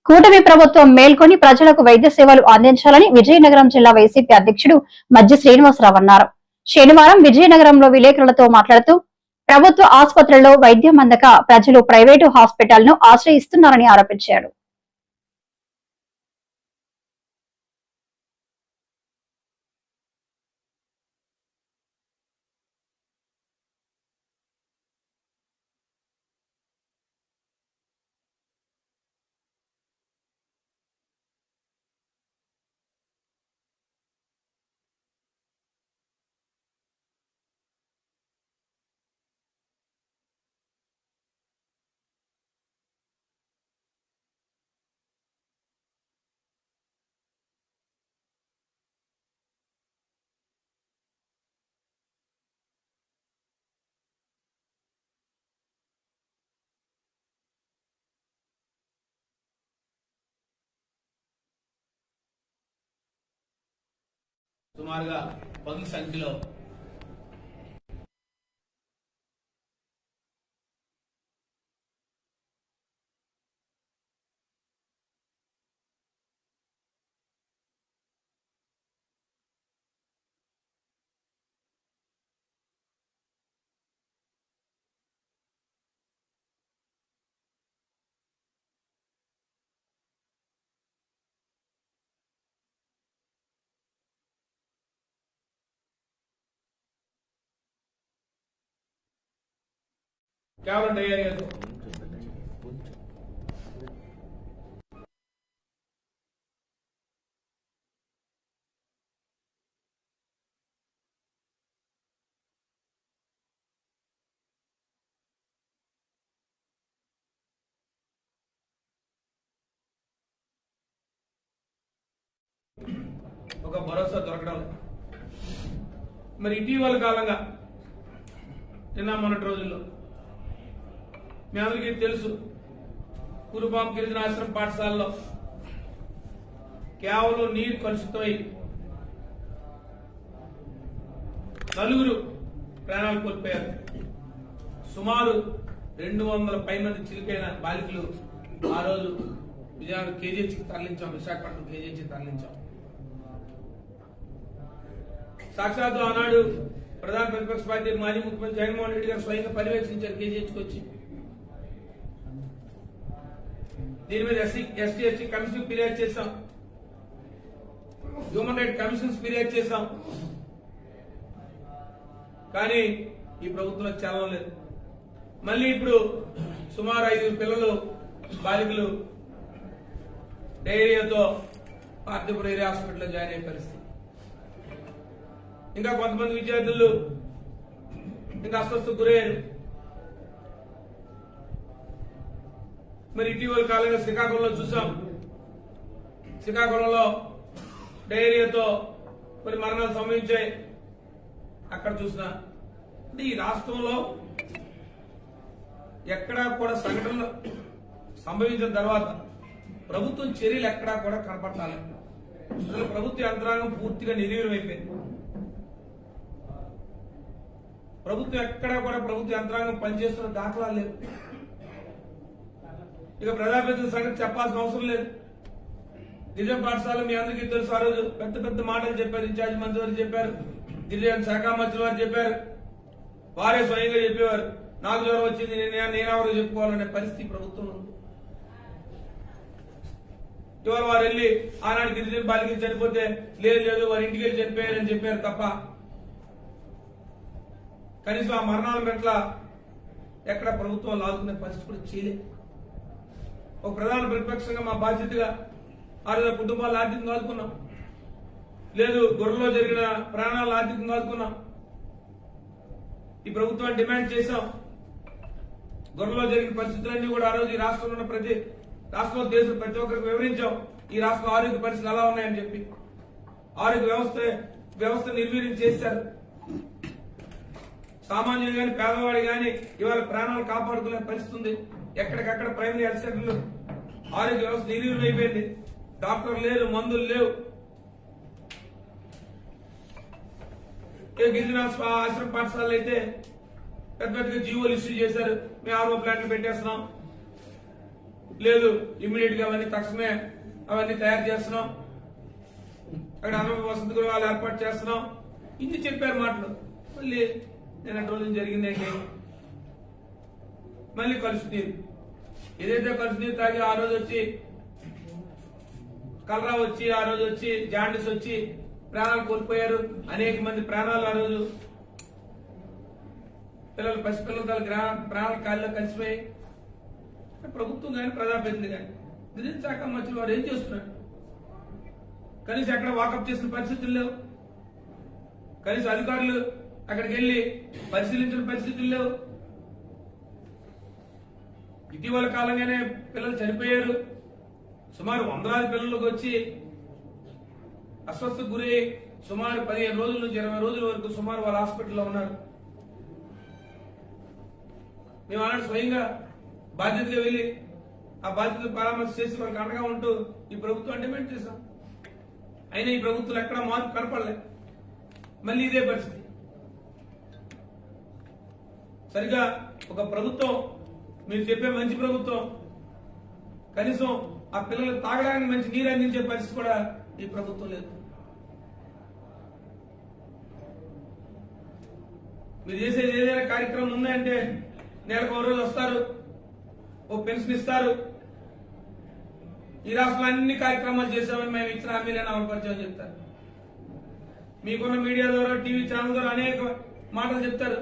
కూటమి ప్రభుత్వం మేల్కొని ప్రజలకు వైద్య సేవలు అందించాలని విజయనగరం జిల్లా వైసీపీ అధ్యక్షుడు మధ్య శ్రీనివాసరావు అన్నారు. శనివారం విజయనగరంలో విలేకరులతో మాట్లాడుతూ ప్రభుత్వ ఆసుపత్రుల్లో వైద్యం అందక ప్రజలు ప్రైవేటు హాస్పిటల్ ను ఆశ్రయిస్తున్నారని ఆరోపించారు. సుమారుగా పదుల సంఖ్యలో కేవలం డయేరియాతో ఒక భరోసా దొరకడం. మరి ఇటీవల కాలంగా నిన్న మొన్నటి రోజుల్లో మీ అందరికీ తెలుసు, కురుపాం గిరిజనాశ్రమ పాఠశాలలో కేవలం నీరు కలుషితమై నలుగురు ప్రాణాలు కోల్పోయారు. సుమారు 200 పై మంది చిలికైన బాలికలు ఆ రోజు విజయనగరం కేజీహెచ్కి తరలించాం, విశాఖపట్నం కేజీహెచ్కి తరలించాం. సాక్షాత్తు ఆనాడు ప్రధాన ప్రతిపక్ష పార్టీ మాజీ ముఖ్యమంత్రి జగన్మోహన్ రెడ్డి గారు స్వయంగా పర్యవేక్షించారు కేజీహెచ్కి వచ్చి. దీని మీద ఎస్టీ ఎస్టీ కమిషన్ ఫిర్యాదు చేశాం, హ్యూమన్ రైట్ కమిషన్స్ ఫిర్యాదు చేశాం. కానీ ఈ ప్రభుత్వం చలనం లేదు. మళ్ళీ ఇప్పుడు సుమారు 5 పిల్లలు బాలికలు డయేరియాతో పార్థిపురం ఏరియా హాస్పిటల్లో జాయిన్ అయ్యే పరిస్థితి. ఇంకా కొంతమంది విద్యార్థులు ఇంకా అస్వస్థకు గురయ్యారు. మరి ఇటీవల కాలంగా శ్రీకాకుళంలో చూసాం, శ్రీకాకుళంలో డయేరియాతో కొన్ని మరణాలు సంభవించాయి. అక్కడ చూసిన అంటే ఈ రాష్ట్రంలో ఎక్కడా కూడా సంఘటనలు సంభవించిన తర్వాత ప్రభుత్వం చర్యలు ఎక్కడా కూడా కనపడాలి. అసలు ప్రభుత్వ యంత్రాంగం పూర్తిగా నిర్వీర్యమైపోయింది. ప్రభుత్వం ఎక్కడా కూడా ప్రభుత్వ యంత్రాంగం పనిచేస్తున్న దాఖలాలు లేవు. ఇక ప్రజాప్రతినిధుల సంగతి చెప్పాల్సిన అవసరం లేదు. గిరిజన పాఠశాల మీ అందరికీ తెలుసు, ఆ రోజు పెద్ద పెద్ద మాటలు చెప్పారు. ఇన్ఛార్జ్ మంత్రి వారు చెప్పారు, గిరిజన శాఖ మంత్రి వారు చెప్పారు, వారే స్వయంగా చెప్పేవారు నాకు జ్వరం వచ్చింది నేనెవరో చెప్పుకోవాలనే పరిస్థితి ప్రభుత్వం ఉంది. ఇవాళ వారు వెళ్ళి ఆనాడు గిరిజన బాలికలు చనిపోతే లేదు వారి ఇంటికి వెళ్ళి చనిపోయారని చెప్పారు తప్ప కనీసం ఆ మరణాల మెట్ల ఎక్కడ ప్రభుత్వం లాదుకునే పరిస్థితి కూడా చేయలేదు. ఒక ప్రధాన ప్రతిపక్షంగా మా బాధ్యతగా ఆ రోజు కుటుంబాలు ఆర్థికంగా ఆదుకున్నాం, లేదు గొర్రెలో జరిగిన ప్రాణాలను ఆర్థికంగా ఆదుకున్నాం. ఈ ప్రభుత్వాన్ని డిమాండ్ చేశాం. గొర్రెలో జరిగిన పరిస్థితులన్నీ కూడా ఆ రోజు ఈ రాష్ట్రంలో ఉన్న రాష్ట్రంలో దేశం ప్రతి ఒక్కరికి వివరించాం. ఈ రాష్ట్రం ఆరోగ్య పరిస్థితులు ఎలా ఉన్నాయని చెప్పి. ఆరోగ్య వ్యవస్థ నిర్వీర్యం చేశారు. సామాన్యులు కానీ పేదవాడు కానీ ఇవాళ ప్రాణాలు కాపాడుకునే పరిస్థితి ఉంది. ఎక్కడికక్కడ ప్రైమరీ హెల్త్ సెంటర్లు ఆరోగ్య వ్యవస్థ నిర్వీర్యం అయిపోయింది. డాక్టర్లు లేరు, మందులు లేవు. గిరిజన ఆశ్రమ పాఠశాలలు అయితే పెద్ద పెద్దగా జీవోలు ఇష్యూ చేశారు. మేము ఆర్ఓ ప్లాంట్లు పెట్టేస్తున్నాం, లేదు ఇమ్మీడియట్ గా అవన్నీ తక్షణమే అవన్నీ తయారు చేస్తున్నాం, అక్కడ అన్న వసతి గృహాలు ఏర్పాటు చేస్తున్నాం, ఇది చెప్పారు మాటలు. మళ్ళీ నేను రోజు జరిగిందేంటి, మళ్ళీ కలుసు నీరు, ఏదైతే కలుసు నీరు తాగి ఆ రోజు వచ్చి కలరా వచ్చి, ఆ రోజు వచ్చి జాండిస్ వచ్చి ప్రాణాలు కోల్పోయారు. అనేక మంది ప్రాణాలు ఆ రోజు పిల్లలు పసిపిల్లల ప్రాణాలు కాళ్ళలో కలిసిపోయాయి. ప్రభుత్వం కానీ ప్రజాప్రతినిధి కానీ గిరిజన శాఖ మంత్రులు వారు ఏం చేస్తున్నారు? కనీసం ఎక్కడ వాకప్ చేసిన పరిస్థితులు లేవు, కనీసం అధికారులు అక్కడికి వెళ్లి పరిశీలించిన పరిస్థితులు లేవు. ఇటీవల కాలంగానే పిల్లలు చనిపోయారు. సుమారు 100 పిల్లలకు వచ్చి అస్వస్థకు గురి సుమారు 15 రోజుల నుంచి 20 రోజుల వరకు సుమారు వాళ్ళ హాస్పిటల్లో ఉన్నారు. మేము ఆనాడు స్వయంగా బాధ్యతగా వెళ్లి ఆ బాధ్యతలు పరామర్శ చేసి వాళ్ళకి అండగా ఉంటూ ఈ ప్రభుత్వం డిమాండ్ చేశాం. అయినా ఈ ప్రభుత్వం ఎక్కడా మార్పు కనపడలే. మళ్ళీ ఇదే పరిస్థితి. సరిగా ఒక ప్రభుత్వం, మీరు చెప్పే మంచి ప్రభుత్వం, కనీసం ఆ పిల్లలకు తాగడానికి మంచి నీరు అందించే పరిస్థితి కూడా ఈ ప్రభుత్వం లేదు. మీరు చేసేది ఏదైనా కార్యక్రమం ఉందంటే నెలకు 1 రోజు వస్తారు, ఓ పెన్షన్ ఇస్తారు. ఈ రాష్ట్రంలో అన్ని కార్యక్రమాలు చేశామని మేము ఇచ్చిన హామీలను అమలుపరిచామని చెప్తారు. మీకున్న మీడియా ద్వారా, టీవీ ఛానల్ ద్వారా అనేక మాటలు చెప్తారు,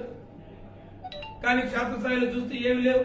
కానీ క్షేత్రస్థాయిలో చూస్తే ఏమి లేవు.